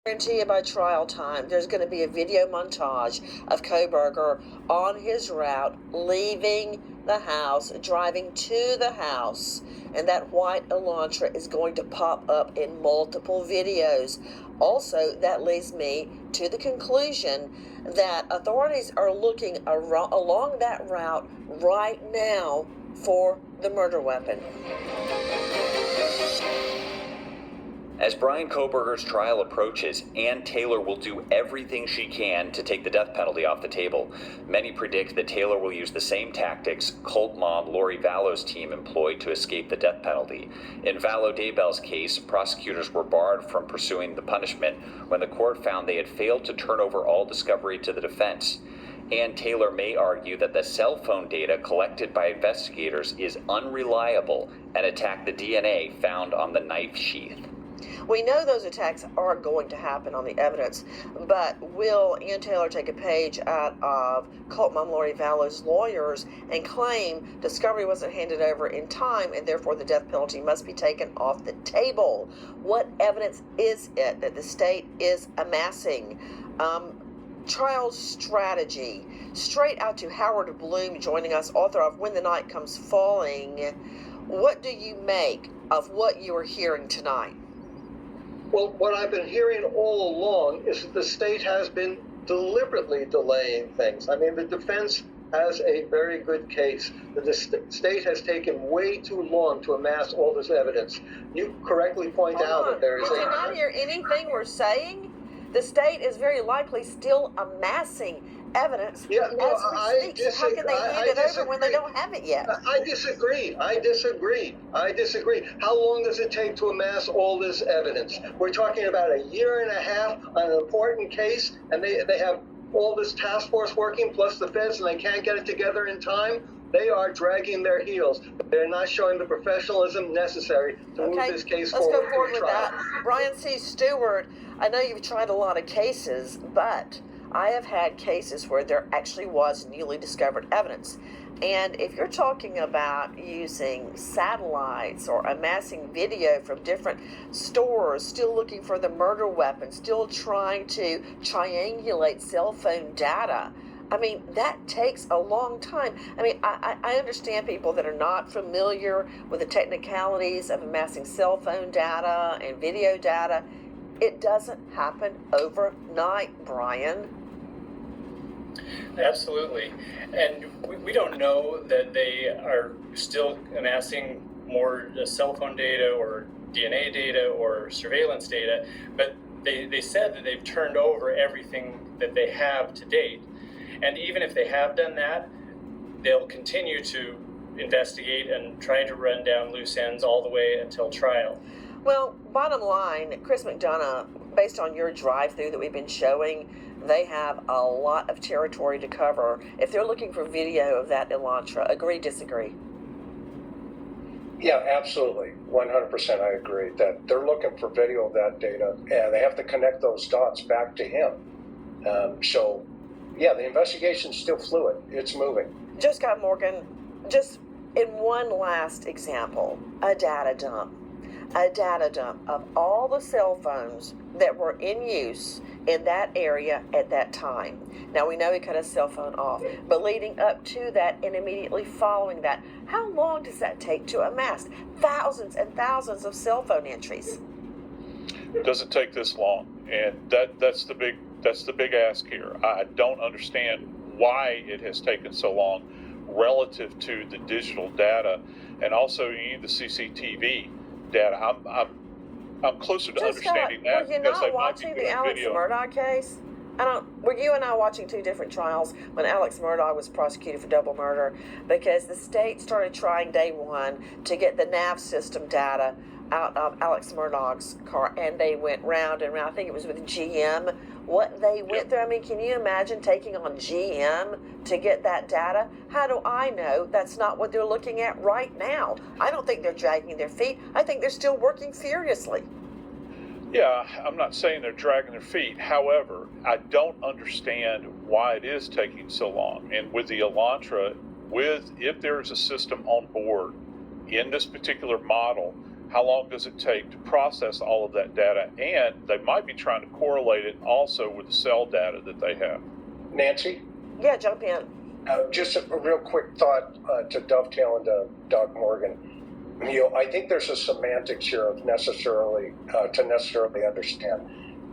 Guarantee you by trial time, there's going to be a video montage of Kohberger on his route, leaving the house, driving to the house, and that white Elantra is going to pop up in multiple videos. Also, that leads me to the conclusion that authorities are looking along that route right now for the murder weapon. As Bryan Kohberger's trial approaches, Ann Taylor will do everything she can to take the death penalty off the table. Many predict that Taylor will use the same tactics cult mom Lori Vallow's team employed to escape the death penalty. In Vallow Daybell's case, prosecutors were barred from pursuing the punishment when the court found they had failed to turn over all discovery to the defense. Ann Taylor may argue that the cell phone data collected by investigators is unreliable and attack the DNA found on the knife sheath. We know those attacks are going to happen on the evidence, but will Ann Taylor take a page out of cult mom Lori Vallow's lawyers and claim discovery wasn't handed over in time and therefore the death penalty must be taken off the table? What evidence is it that the state is amassing? Trial strategy. Straight out to Howard Bloom joining us, author of When the Night Comes Falling. What do you make of what you are hearing tonight? Well, what I've been hearing all along is that the state has been deliberately delaying things. I mean, the defense has a very good case. The state has taken way too long to amass all this evidence. You correctly point out that there is Did you not hear anything we're saying? The state is very likely still amassing evidence as we speak. So how can they hand it over when they don't have it yet? I disagree. How long does it take to amass all this evidence? We're talking about a year and a half on an important case, and they have all this task force working, plus the feds, and they can't get it together in time. They are dragging their heels. They're not showing the professionalism necessary to move this case forward. Let's go forward with that. Brian C. Stewart, I know you've tried a lot of cases, but I have had cases where there actually was newly discovered evidence. And if you're talking about using satellites or amassing video from different stores, still looking for the murder weapon, still trying to triangulate cell phone data, I mean, that takes a long time. I mean, I understand people that are not familiar with the technicalities of amassing cell phone data and video data. It doesn't happen overnight, Brian. Absolutely. And we don't know that they are still amassing more cell phone data or DNA data or surveillance data, but they said that they've turned over everything that they have to date. And even if they have done that, they'll continue to investigate and try to run down loose ends all the way until trial. Well, bottom line, Chris McDonough, based on your drive-through that we've been showing, they have a lot of territory to cover. If they're looking for video of that Elantra, agree, disagree? Yeah, absolutely. 100% I agree that they're looking for video of that data and they have to connect those dots back to him. So, yeah, the investigation's still fluid. It's moving. Just Scott Morgan, just in one last example, a data dump of all the cell phones that were in use in that area at that time. Now, we know he cut his cell phone off, but leading up to that and immediately following that, how long does that take to amass thousands and thousands of cell phone entries? It doesn't take this long, and that's the big ask here. I don't understand why it has taken so long relative to the digital data, and also you need the CCTV data. I'm closer to understanding that. Were you not watching the Alex Murdaugh case? Were you and I watching two different trials when Alex Murdaugh was prosecuted for double murder? Because the state started trying day one to get the nav system data out of Alex Murdaugh's car, and they went round and round. I think it was with GM. What they went through, I mean, can you imagine taking on GM to get that data? How do I know that's not what they're looking at right now? I don't think they're dragging their feet. I think they're still working furiously. Yeah, I'm not saying they're dragging their feet. However, I don't understand why it is taking so long. And with the Elantra, if there's a system on board in this particular model, How long does it take to process all of that data? And they might be trying to correlate it also with the cell data that they have. Nancy? Yeah, jump in. Just a real quick thought to dovetail into Doc Morgan. I think there's a semantics here of necessarily understand.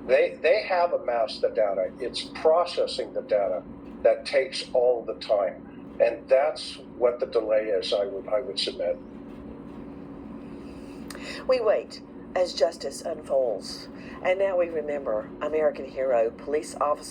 They have amassed the data. It's processing the data that takes all the time, and that's what the delay is. I would submit. We wait as justice unfolds, and now we remember American hero, police officer